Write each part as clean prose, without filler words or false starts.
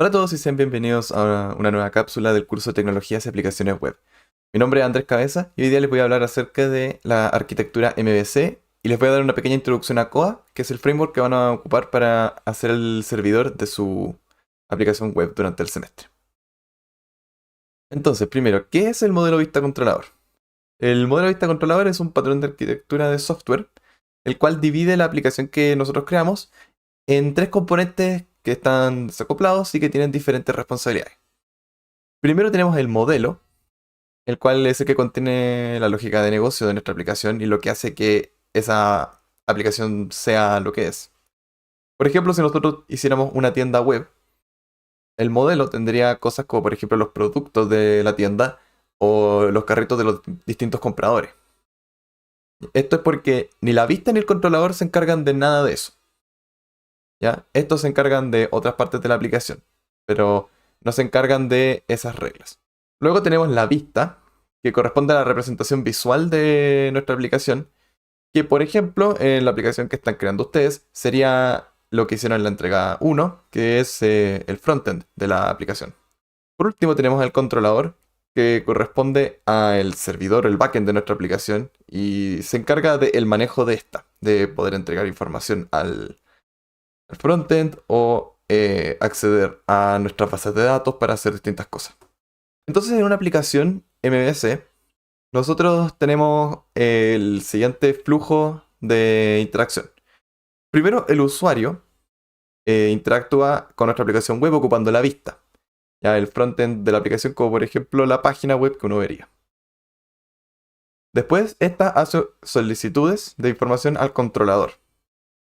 Hola a todos y sean bienvenidos a una nueva cápsula del curso de Tecnologías y Aplicaciones Web. Mi nombre es Andrés Cabeza y hoy día les voy a hablar acerca de la arquitectura MVC y les voy a dar una pequeña introducción a Koa, que es el framework que van a ocupar para hacer el servidor de su aplicación web durante el semestre. Entonces, primero, ¿qué es el modelo vista controlador? El modelo vista controlador es un patrón de arquitectura de software, el cual divide la aplicación que nosotros creamos en tres componentes que están desacoplados y que tienen diferentes responsabilidades. Primero tenemos el modelo, el cual es el que contiene la lógica de negocio de nuestra aplicación y lo que hace que esa aplicación sea lo que es. Por ejemplo, si nosotros hiciéramos una tienda web, el modelo tendría cosas como por ejemplo los productos de la tienda o los carritos de los distintos compradores. Esto es porque ni la vista ni el controlador se encargan de nada de eso. ¿Ya? Estos se encargan de otras partes de la aplicación, pero no se encargan de esas reglas. Luego tenemos la vista, que corresponde a la representación visual de nuestra aplicación, que por ejemplo, en la aplicación que están creando ustedes, sería lo que hicieron en la entrega 1, que es el frontend de la aplicación. Por último tenemos el controlador, que corresponde al servidor, el backend de nuestra aplicación, y se encarga del manejo de esta, de poder entregar información al frontend o acceder a nuestras bases de datos para hacer distintas cosas. Entonces, en una aplicación MVC, nosotros tenemos el siguiente flujo de interacción. Primero, el usuario interactúa con nuestra aplicación web ocupando la vista. Ya el frontend de la aplicación, como por ejemplo la página web que uno vería. Después, esta hace solicitudes de información al controlador.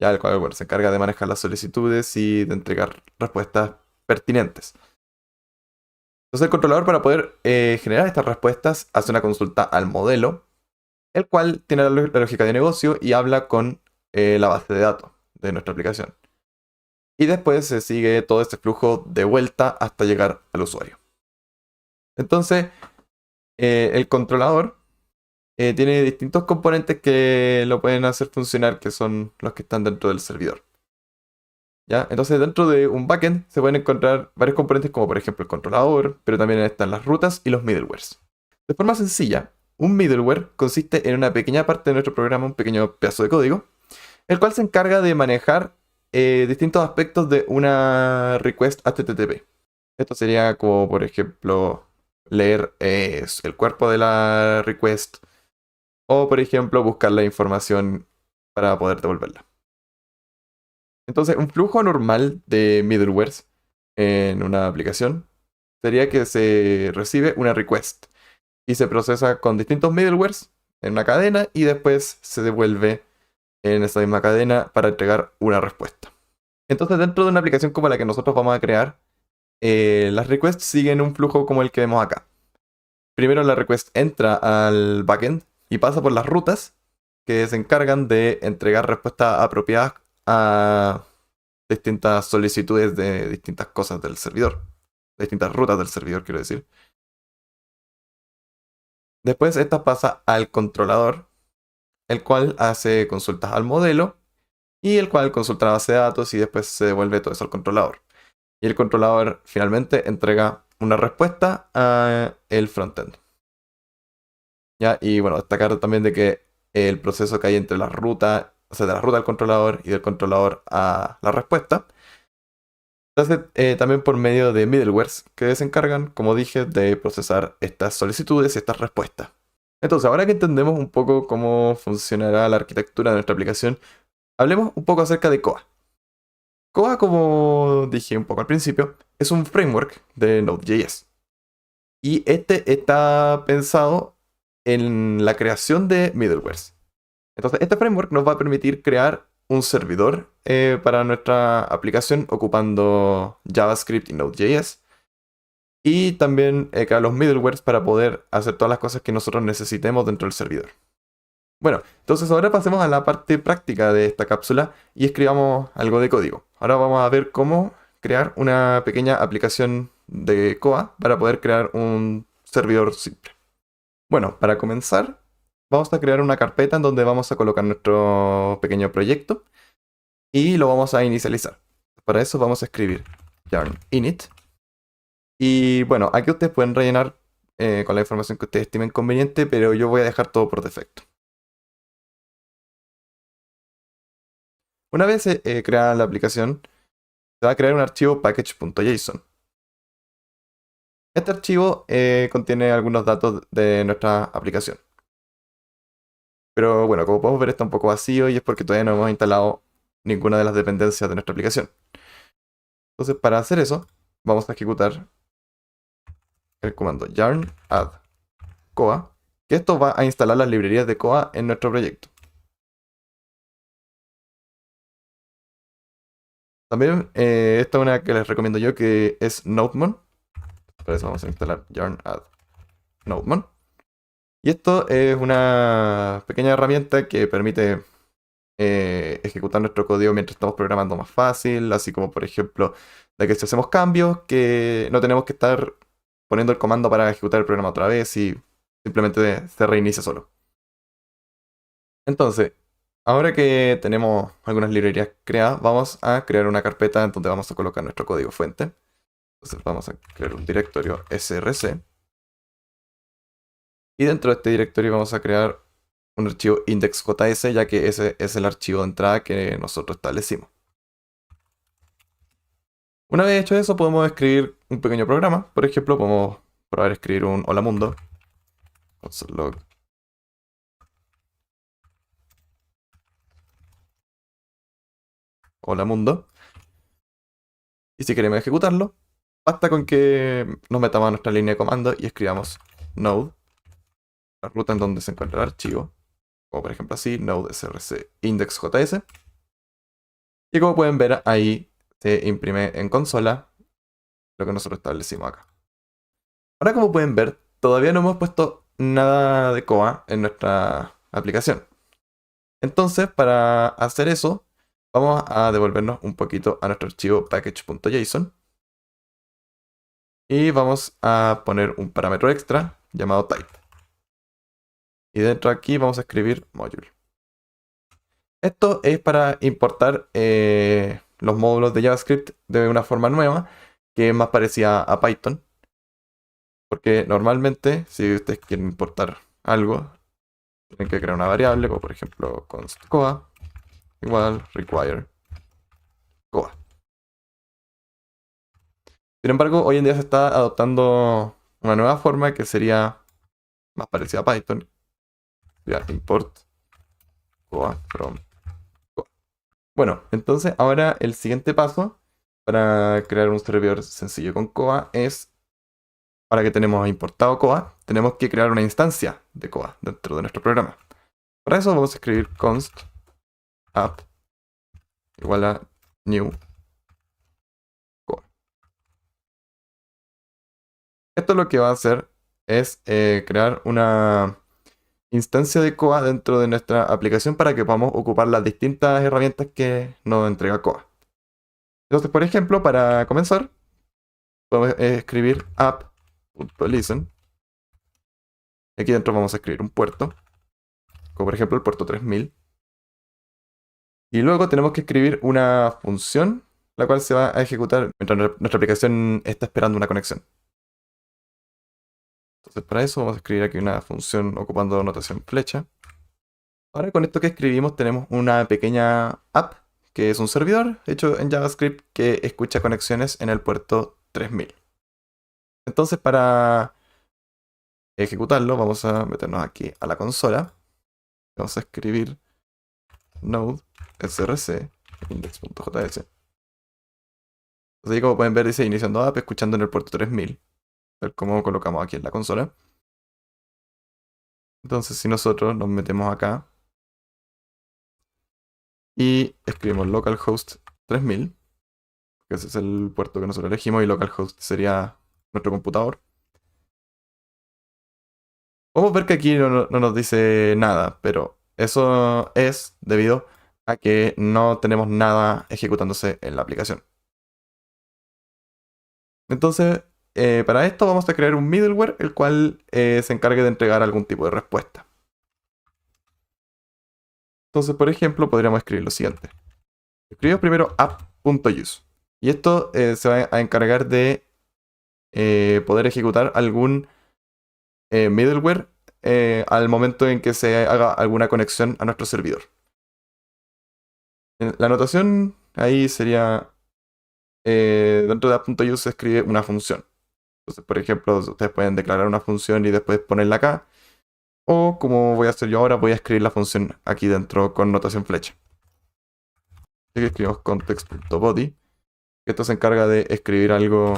Ya el cual se encarga de manejar las solicitudes y de entregar respuestas pertinentes. Entonces el controlador, para poder generar estas respuestas, hace una consulta al modelo, el cual tiene la lógica de negocio y habla con la base de datos de nuestra aplicación. Y después se sigue todo este flujo de vuelta hasta llegar al usuario. Entonces, el controlador tiene distintos componentes que lo pueden hacer funcionar, que son los que están dentro del servidor. ¿Ya? Entonces, dentro de un backend se pueden encontrar varios componentes, como por ejemplo el controlador, pero también están las rutas y los middlewares. De forma sencilla, un middleware consiste en una pequeña parte de nuestro programa, un pequeño pedazo de código, el cual se encarga de manejar distintos aspectos de una request HTTP. Esto sería como, por ejemplo, leer el cuerpo de la request o, por ejemplo, buscar la información para poder devolverla. Entonces, un flujo normal de middlewares en una aplicación sería que se recibe una request y se procesa con distintos middlewares en una cadena y después se devuelve en esa misma cadena para entregar una respuesta. Entonces, dentro de una aplicación como la que nosotros vamos a crear, las requests siguen un flujo como el que vemos acá. Primero la request entra al backend y pasa por las rutas que se encargan de entregar respuestas apropiadas a distintas solicitudes de distintas cosas del servidor. De distintas rutas del servidor, quiero decir. Después esta pasa al controlador, el cual hace consultas al modelo y el cual consulta la base de datos y después se devuelve todo eso al controlador. Y el controlador finalmente entrega una respuesta al frontend. ¿Ya? Y bueno, destacar también de que el proceso que hay entre la ruta, o sea, de la ruta al controlador y del controlador a la respuesta, se hace también por medio de middlewares que se encargan, como dije, de procesar estas solicitudes y estas respuestas. Entonces, ahora que entendemos un poco cómo funcionará la arquitectura de nuestra aplicación, hablemos un poco acerca de Koa. Koa, como dije un poco al principio, es un framework de Node.js. Y este está pensado en la creación de middlewares. Entonces, este framework nos va a permitir crear un servidor para nuestra aplicación ocupando JavaScript y Node.js. Y también crear los middlewares para poder hacer todas las cosas que nosotros necesitemos dentro del servidor. Bueno, entonces ahora pasemos a la parte práctica de esta cápsula y escribamos algo de código. Ahora vamos a ver cómo crear una pequeña aplicación de Koa para poder crear un servidor simple. Bueno, para comenzar, vamos a crear una carpeta en donde vamos a colocar nuestro pequeño proyecto y lo vamos a inicializar. Para eso vamos a escribir yarn init Y bueno, aquí ustedes pueden rellenar con la información que ustedes estimen conveniente, pero yo voy a dejar todo por defecto. Una vez creada la aplicación, se va a crear un archivo package.json. Este archivo contiene algunos datos de nuestra aplicación. Pero bueno, como podemos ver está un poco vacío y es porque todavía no hemos instalado ninguna de las dependencias de nuestra aplicación. Entonces para hacer eso, vamos a ejecutar el comando yarn add Koa, que esto va a instalar las librerías de Koa en nuestro proyecto. También esta es una que les recomiendo yo, que es Nodemon. Para eso vamos a instalar yarn add Nodemon. Y esto es una pequeña herramienta que permite ejecutar nuestro código mientras estamos programando más fácil, así como por ejemplo de que si hacemos cambios, que no tenemos que estar poniendo el comando para ejecutar el programa otra vez y simplemente se reinicia solo. Entonces, ahora que tenemos algunas librerías creadas, vamos a crear una carpeta en donde vamos a colocar nuestro código fuente. Entonces vamos a crear un directorio src. Y dentro de este directorio vamos a crear un archivo index.js, ya que ese es el archivo de entrada que nosotros establecimos. Una vez hecho eso, podemos escribir un pequeño programa. Por ejemplo, podemos probar a escribir un hola mundo. Console log. Hola mundo. Y si queremos ejecutarlo, basta con que nos metamos a nuestra línea de comando y escribamos node, la ruta en donde se encuentra el archivo, como por ejemplo así, node src index.js. Y como pueden ver, ahí se imprime en consola lo que nosotros establecimos acá. Ahora, como pueden ver, todavía no hemos puesto nada de Koa en nuestra aplicación. Entonces, para hacer eso, vamos a devolvernos un poquito a nuestro archivo package.json. Y vamos a poner un parámetro extra llamado type. Y dentro de aquí vamos a escribir module. Esto es para importar los módulos de JavaScript de una forma nueva, que es más parecida a Python. Porque normalmente, si ustedes quieren importar algo, tienen que crear una variable, como por ejemplo const Koa igual require Koa. Sin embargo, hoy en día se está adoptando una nueva forma que sería más parecida a Python. Sería import Koa from Koa. Bueno, entonces ahora el siguiente paso para crear un servidor sencillo con Koa es, ahora que tenemos importado Koa, tenemos que crear una instancia de Koa dentro de nuestro programa. Para eso vamos a escribir const app igual a new Koa. Esto lo que va a hacer es crear una instancia de Koa dentro de nuestra aplicación para que podamos ocupar las distintas herramientas que nos entrega Koa. Entonces, por ejemplo, para comenzar, podemos escribir app.listen. Aquí dentro vamos a escribir un puerto, como por ejemplo el puerto 3000. Y luego tenemos que escribir una función, la cual se va a ejecutar mientras nuestra aplicación está esperando una conexión. Entonces para eso vamos a escribir aquí una función ocupando notación flecha. Ahora con esto que escribimos tenemos una pequeña app, que es un servidor hecho en JavaScript que escucha conexiones en el puerto 3000. Entonces para ejecutarlo vamos a meternos aquí a la consola. Vamos a escribir node src index.js. Entonces, como pueden ver, dice iniciando app, escuchando en el puerto 3000. Tal como colocamos aquí en la consola. Entonces, si nosotros nos metemos acá y escribimos localhost 3000, que ese es el puerto que nosotros elegimos, y localhost sería nuestro computador. Podemos ver que aquí no nos dice nada, pero eso es debido a que no tenemos nada ejecutándose en la aplicación. Entonces, para esto vamos a crear un middleware, el cual se encargue de entregar algún tipo de respuesta. Entonces, por ejemplo, podríamos escribir lo siguiente. Escribimos primero app.use. Y esto se va a encargar de poder ejecutar algún middleware al momento en que se haga alguna conexión a nuestro servidor. La notación ahí sería, dentro de app.use se escribe una función. Entonces, por ejemplo, ustedes pueden declarar una función y después ponerla acá. O como voy a hacer yo ahora, voy a escribir la función aquí dentro con notación flecha. Así que escribimos context.body, que esto se encarga de escribir algo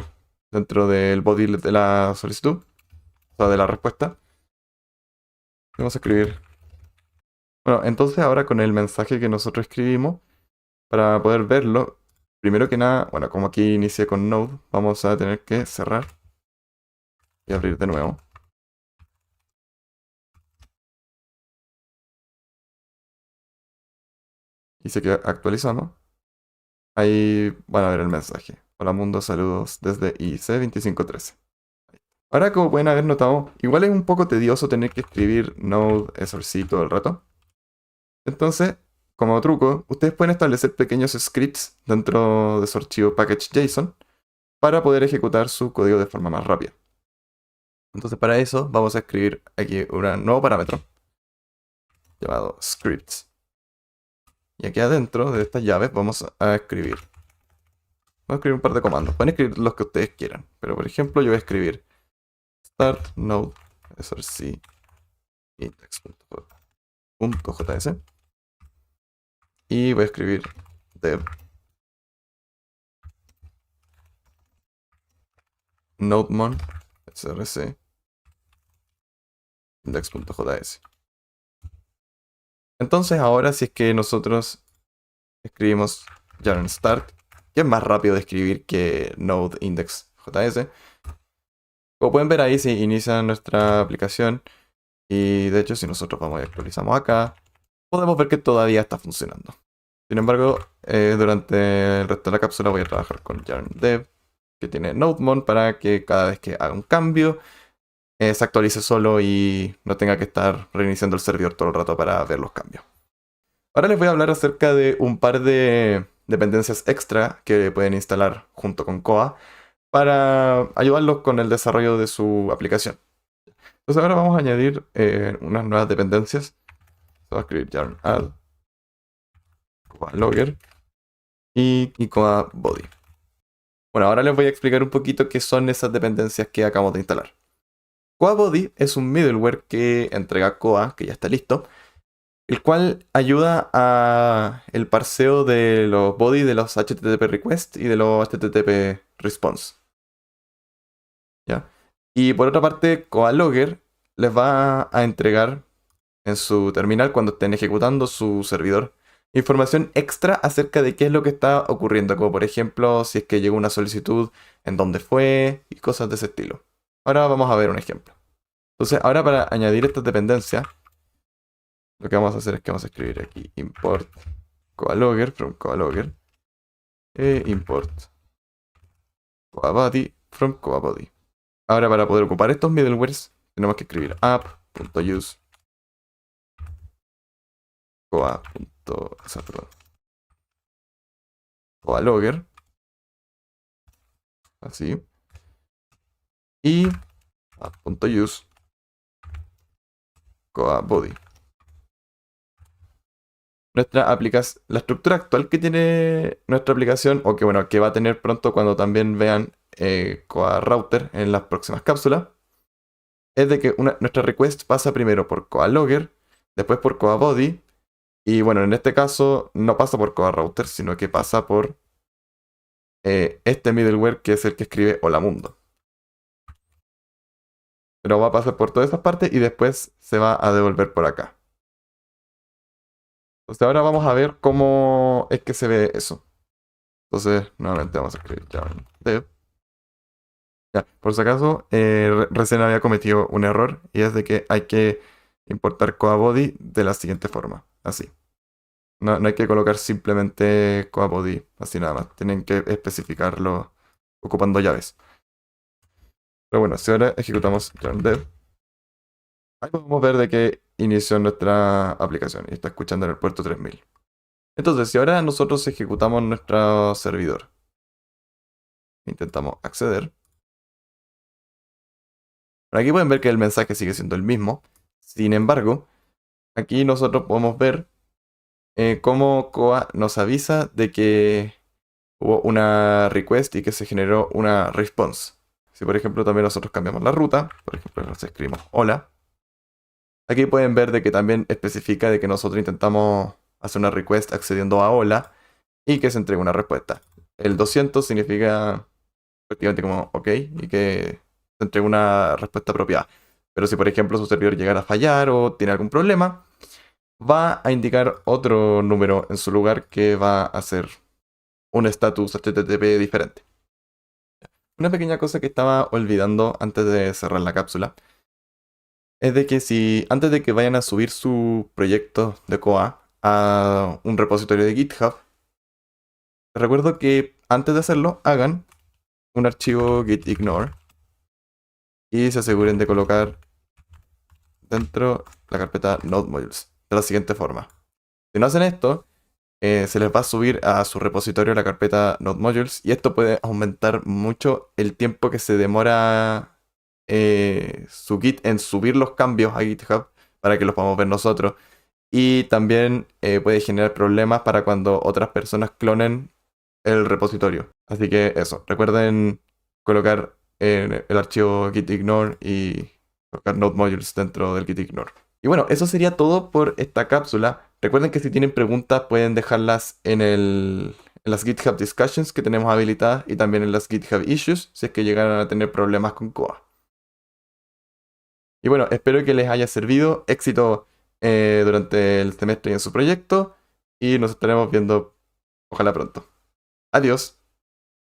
dentro del body de la solicitud, o sea, de la respuesta. Vamos a escribir. Bueno, entonces ahora con el mensaje que nosotros escribimos, para poder verlo, primero que nada, bueno, como aquí inicié con Node, vamos a tener que cerrar y abrir de nuevo. Y se queda actualizando. Ahí van a ver el mensaje. Hola mundo, saludos desde IC2513. Ahora, como pueden haber notado, igual es un poco tedioso tener que escribir Node SRC todo el rato. Entonces, como truco, ustedes pueden establecer pequeños scripts dentro de su archivo package.json para poder ejecutar su código de forma más rápida. Entonces, para eso vamos a escribir aquí un nuevo parámetro llamado scripts. Y aquí adentro de estas llaves vamos a escribir un par de comandos. Pueden escribir los que ustedes quieran. Pero por ejemplo, yo voy a escribir start node src index.js y voy a escribir dev nodemon src index.js. Entonces ahora si es que nosotros escribimos yarn start, que es más rápido de escribir que node index.js, como pueden ver ahí se inicia nuestra aplicación y de hecho si nosotros vamos y actualizamos acá, podemos ver que todavía está funcionando. Sin embargo, durante el resto de la cápsula voy a trabajar con yarn dev, que tiene nodemon, para que cada vez que haga un cambio se actualice solo y no tenga que estar reiniciando el servidor todo el rato para ver los cambios. Ahora les voy a hablar acerca de un par de dependencias extra que pueden instalar junto con Koa para ayudarlos con el desarrollo de su aplicación. Entonces ahora vamos a añadir unas nuevas dependencias. Voy a escribir yarn add Koa logger y Koa body. Bueno, ahora les voy a explicar un poquito qué son esas dependencias que acabamos de instalar. Koa body es un middleware que entrega Koa, que ya está listo, el cual ayuda a el parseo de los body de los HTTP request y de los HTTP response. ¿Ya? Y por otra parte, Koa logger les va a entregar en su terminal, cuando estén ejecutando su servidor, información extra acerca de qué es lo que está ocurriendo, como por ejemplo si es que llegó una solicitud, en dónde fue y cosas de ese estilo. Ahora vamos a ver un ejemplo. Entonces, ahora para añadir estas dependencias, lo que vamos a hacer es que vamos a escribir aquí import koalogger from koalogger e import koabody from koabody. Ahora para poder ocupar estos middlewares tenemos que escribir app.use koalogger, así, y app.use koabody. La estructura actual que tiene nuestra aplicación, o que bueno, que va a tener pronto cuando también vean Koa Router en las próximas cápsulas, es de que nuestra request pasa primero por Koa Logger, después por Koa Body, y bueno, en este caso no pasa por Koa Router, sino que pasa por este middleware que es el que escribe Hola Mundo. Pero va a pasar por todas esas partes y después se va a devolver por acá. Entonces ahora vamos a ver cómo es que se ve eso. Entonces, nuevamente vamos a escribir yarn dev. Ya, por si acaso, recién había cometido un error y es de que hay que importar koabody de la siguiente forma, así. No hay que colocar simplemente koabody, así nada más. Tienen que especificarlo ocupando llaves. Pero bueno, si ahora ejecutamos yarn dev, ahí podemos ver de que inició nuestra aplicación y está escuchando en el puerto 3000. Entonces, si ahora nosotros ejecutamos nuestro servidor, intentamos acceder, Bueno, aquí pueden ver que el mensaje sigue siendo el mismo. Sin embargo, aquí nosotros podemos ver cómo Koa nos avisa de que hubo una request y que se generó una response. Si por ejemplo también nosotros cambiamos la ruta, por ejemplo nos escribimos hola, aquí pueden ver de que también especifica de que nosotros intentamos hacer una request accediendo a hola y que se entregue una respuesta. El 200 significa efectivamente como ok y que se entregue una respuesta apropiada. Pero si por ejemplo su servidor llegara a fallar o tiene algún problema, va a indicar otro número en su lugar que va a ser un estatus HTTP diferente. Una pequeña cosa que estaba olvidando antes de cerrar la cápsula es de que si antes de que vayan a subir su proyecto de Koa a un repositorio de GitHub, recuerdo que antes de hacerlo hagan un archivo git ignore y se aseguren de colocar dentro la carpeta node modules de la siguiente forma. Si no hacen esto, se les va a subir a su repositorio la carpeta node modules y esto puede aumentar mucho el tiempo que se demora su Git en subir los cambios a GitHub para que los podamos ver nosotros. Y también puede generar problemas para cuando otras personas clonen el repositorio. Así que eso, recuerden colocar el archivo git ignore y colocar node modules dentro del git ignore. Y bueno, eso sería todo por esta cápsula. Recuerden que si tienen preguntas pueden dejarlas en las GitHub Discussions que tenemos habilitadas y también en las GitHub Issues si es que llegaran a tener problemas con Koa. Y bueno, espero que les haya servido. Éxito durante el semestre y en su proyecto. Y nos estaremos viendo, ojalá pronto. Adiós.